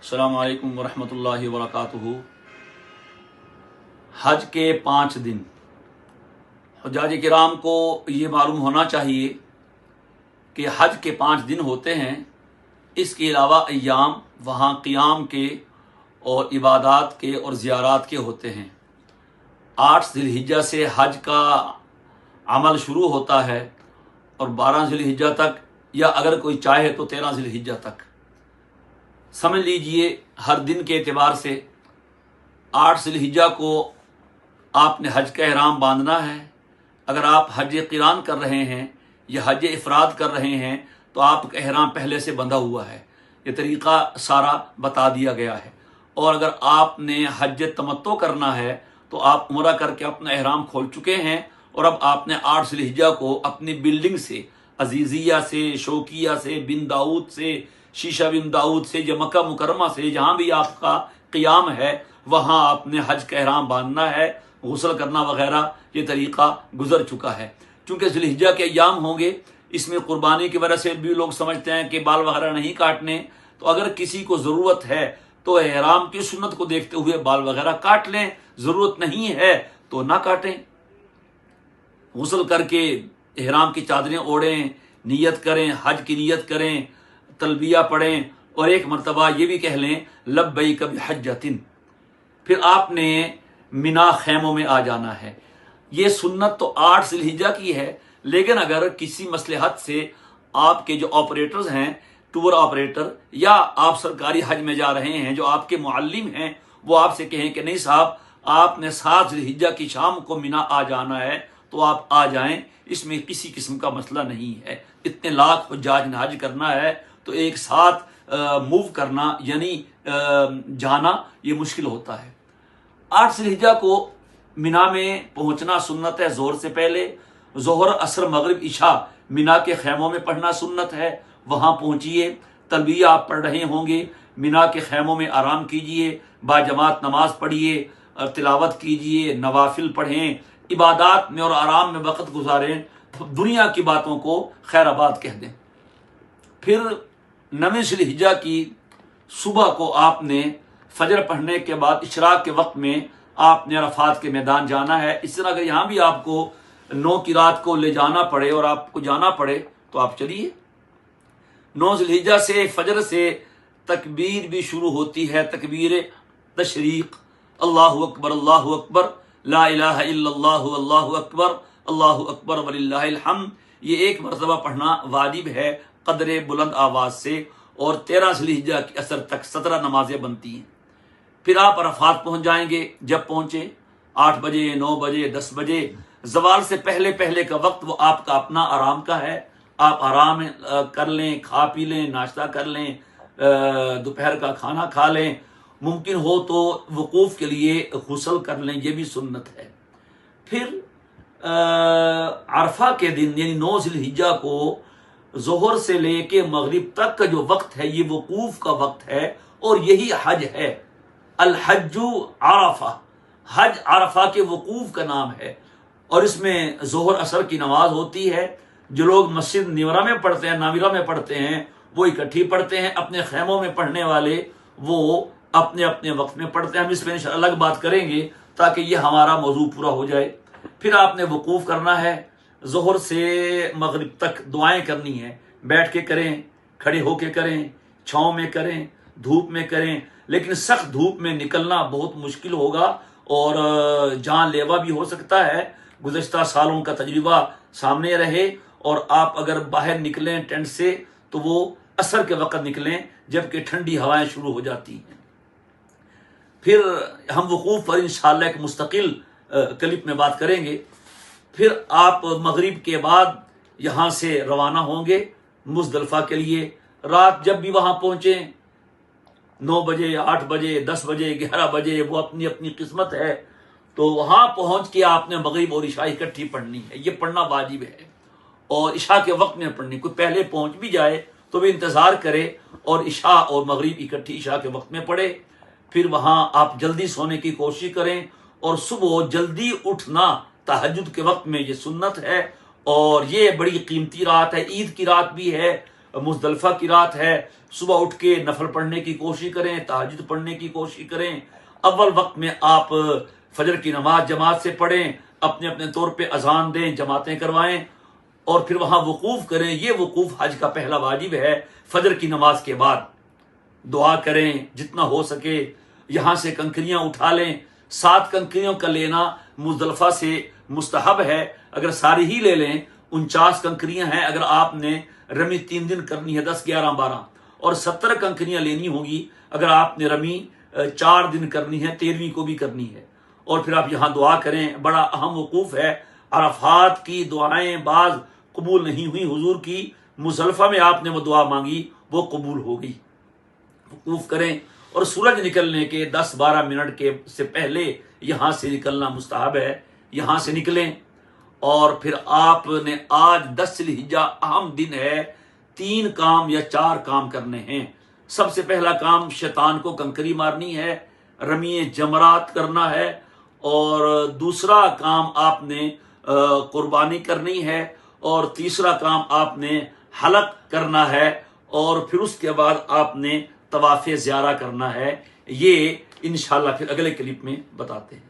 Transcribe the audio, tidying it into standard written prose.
السلام علیکم ورحمۃ اللہ وبرکاتہ۔ حج کے 5 دن حجاج کرام کو یہ معلوم ہونا چاہیے کہ حج کے 5 دن ہوتے ہیں۔ اس کے علاوہ ایام وہاں قیام کے اور عبادات کے اور زیارات کے ہوتے ہیں۔ 8 ذی الحجہ سے حج کا عمل شروع ہوتا ہے اور 12 ذی الحجہ تک، یا اگر کوئی چاہے تو 13 ذی الحجہ تک۔ سمجھ لیجئے ہر دن کے اعتبار سے 8 ذی الحجہ کو آپ نے حج کا احرام باندھنا ہے۔ اگر آپ حج قران کر رہے ہیں یا حج افراد کر رہے ہیں تو آپ کا احرام پہلے سے بندھا ہوا ہے، یہ طریقہ سارا بتا دیا گیا ہے۔ اور اگر آپ نے حج تمتع کرنا ہے تو آپ عمرہ کر کے اپنا احرام کھول چکے ہیں، اور اب آپ نے 8 ذی الحجہ کو اپنی بلڈنگ سے، عزیزیہ سے، شوقیہ سے، بن داؤد سے، شیشہ بن داؤد سے، یا مکہ مکرمہ سے، جہاں بھی آپ کا قیام ہے وہاں آپ نے حج کا احرام باندھنا ہے، غسل کرنا وغیرہ یہ طریقہ گزر چکا ہے۔ چونکہ ذی الحجہ کے ایام ہوں گے، اس میں قربانی کی وجہ سے بھی لوگ سمجھتے ہیں کہ بال وغیرہ نہیں کاٹنے، تو اگر کسی کو ضرورت ہے تو احرام کی سنت کو دیکھتے ہوئے بال وغیرہ کاٹ لیں، ضرورت نہیں ہے تو نہ کاٹیں۔ غسل کر کے احرام کی چادریں اوڑھیں، نیت کریں، حج کی نیت کریں، تلبیہ پڑھیں، اور ایک مرتبہ یہ بھی کہہ لیں لبیک بحجۃ۔ پھر آپ نے منا خیموں میں آ جانا ہے۔ یہ سنت تو 8 ذی الحجہ کی ہے، لیکن اگر کسی مصلحت سے آپ کے جو آپریٹرز ہیں، ٹور آپریٹر، یا آپ سرکاری حج میں جا رہے ہیں، جو آپ کے معلم ہیں، وہ آپ سے کہیں کہ نہیں صاحب آپ نے 7 ذی الحجہ کی شام کو منا آ جانا ہے، تو آپ آ جائیں، اس میں کسی قسم کا مسئلہ نہیں ہے۔ اتنے لاکھ حجاج نے حج کرنا ہے تو ایک ساتھ موو کرنا یعنی جانا یہ مشکل ہوتا ہے۔ 8 ذی الحجہ کو منا میں پہنچنا سنت ہے، ظہر سے پہلے۔ ظہر، عصر، مغرب، عشاء منا کے خیموں میں پڑھنا سنت ہے، وہاں پہنچیے، تلبیہ آپ پڑھ رہے ہوں گے، منا کے خیموں میں آرام کیجئے، باجماعت نماز پڑھیے، تلاوت کیجئے، نوافل پڑھیں، عبادات میں اور آرام میں وقت گزاریں، دنیا کی باتوں کو خیر آباد کہہ دیں۔ پھر 9 ذی الحجہ کی صبح کو آپ نے فجر پڑھنے کے بعد اشراق کے وقت میں آپ نے عرفات کے میدان جانا ہے۔ اس طرح اگر یہاں بھی آپ کو 9 کی رات کو لے جانا پڑے اور آپ کو جانا پڑے تو آپ چلیے۔ 9 ذی الحجہ سے فجر سے تکبیر بھی شروع ہوتی ہے، تکبیر تشریق، اللہ اکبر اللہ اکبر، لا الہ الا اللہ اللہ اکبر، اللہ اکبر وللہ الحمد۔ یہ ایک مرتبہ پڑھنا واجب ہے قدر بلند آواز سے، اور 13 ذی الحجہ کی عصر تک 17 نمازیں بنتی ہیں۔ پھر آپ عرفات پہنچ جائیں گے۔ جب پہنچے 8 بجے، 9 بجے، 10 بجے، زوال سے پہلے پہلے کا وقت وہ آپ کا اپنا آرام کا ہے۔ آپ آرام کر لیں، کھا پی لیں، ناشتہ کر لیں، دوپہر کا کھانا کھا لیں، ممکن ہو تو وقوف کے لیے غسل کر لیں، یہ بھی سنت ہے۔ پھر عرفہ کے دن یعنی 9 ذی الحجہ کو ظہر سے لے کے مغرب تک کا جو وقت ہے یہ وقوف کا وقت ہے، اور یہی حج ہے۔ الحج عرفہ، حج عرفہ کے وقوف کا نام ہے، اور اس میں ظہر عصر کی نماز ہوتی ہے۔ جو لوگ مسجد نورہ میں پڑھتے ہیں، نامرہ میں پڑھتے ہیں، وہ اکٹھی پڑھتے ہیں۔ اپنے خیموں میں پڑھنے والے وہ اپنے اپنے وقت میں پڑھتے ہیں۔ ہم اس پہ انشاءاللہ الگ بات کریں گے تاکہ یہ ہمارا موضوع پورا ہو جائے۔ پھر آپ نے وقوف کرنا ہے، ظہر سے مغرب تک دعائیں کرنی ہیں، بیٹھ کے کریں، کھڑے ہو کے کریں، چھاؤں میں کریں، دھوپ میں کریں، لیکن سخت دھوپ میں نکلنا بہت مشکل ہوگا اور جان لیوا بھی ہو سکتا ہے۔ گزشتہ سالوں کا تجربہ سامنے رہے، اور آپ اگر باہر نکلیں ٹینٹ سے تو وہ عصر کے وقت نکلیں جبکہ ٹھنڈی ہوائیں شروع ہو جاتی ہیں۔ پھر ہم وقوف پر انشاءاللہ ایک مستقل کلپ میں بات کریں گے۔ پھر آپ مغرب کے بعد یہاں سے روانہ ہوں گے مزدلفہ کے لیے۔ رات جب بھی وہاں پہنچیں، 9 بجے، 8 بجے، 10 بجے، 11 بجے، وہ اپنی اپنی قسمت ہے، تو وہاں پہنچ کے آپ نے مغرب اور عشاء اکٹھی پڑھنی ہے۔ یہ پڑھنا واجب ہے، اور عشاء کے وقت میں پڑھنی۔ کوئی پہلے پہنچ بھی جائے تو بھی انتظار کرے اور عشاء اور مغرب اکٹھی عشاء کے وقت میں پڑھے۔ پھر وہاں آپ جلدی سونے کی کوشش کریں، اور صبح جلدی اٹھنا تہجد کے وقت میں یہ سنت ہے، اور یہ بڑی قیمتی رات ہے، عید کی رات بھی ہے، مزدلفہ کی رات ہے، صبح اٹھ کے نفل پڑھنے کی کوشش کریں، تہجد پڑھنے کی کوشش کریں، اول وقت میں آپ فجر کی نماز جماعت سے پڑھیں، اپنے اپنے طور پہ اذان دیں، جماعتیں کروائیں، اور پھر وہاں وقوف کریں۔ یہ وقوف حج کا پہلا واجب ہے۔ فجر کی نماز کے بعد دعا کریں جتنا ہو سکے، یہاں سے کنکریاں اٹھا لیں۔ 7 کنکریوں کا لینا مزدلفہ سے مستحب ہے، اگر ساری ہی لے لیں 49 کنکریاں ہیں۔ اگر آپ نے رمی 3 دن کرنی ہے 10 11 12 اور 70 کنکریاں لینی ہوں گی اگر آپ نے رمی 4 دن کرنی ہے، 13ویں کو بھی کرنی ہے، اور پھر آپ یہاں دعا کریں۔ بڑا اہم وقوف ہے۔ عرفات کی دعائیں بعض قبول نہیں ہوئی، حضور کی مزدلفہ میں آپ نے وہ دعا مانگی، وہ قبول ہو گئی۔ وقوف کریں، اور سورج نکلنے کے 10 12 منٹ کے سے پہلے یہاں سے نکلنا مستحب ہے۔ یہاں سے نکلیں، اور پھر آپ نے آج 10 ذی الحجہ اہم دن ہے، 3 کام یا 4 کام کرنے ہیں۔ سب سے پہلا کام شیطان کو کنکری مارنی ہے، رمی جمرات کرنا ہے، اور دوسرا کام آپ نے قربانی کرنی ہے، اور تیسرا کام آپ نے حلق کرنا ہے، اور پھر اس کے بعد آپ نے طواف زیارہ کرنا ہے۔ یہ انشاءاللہ پھر اگلے کلپ میں بتاتے ہیں۔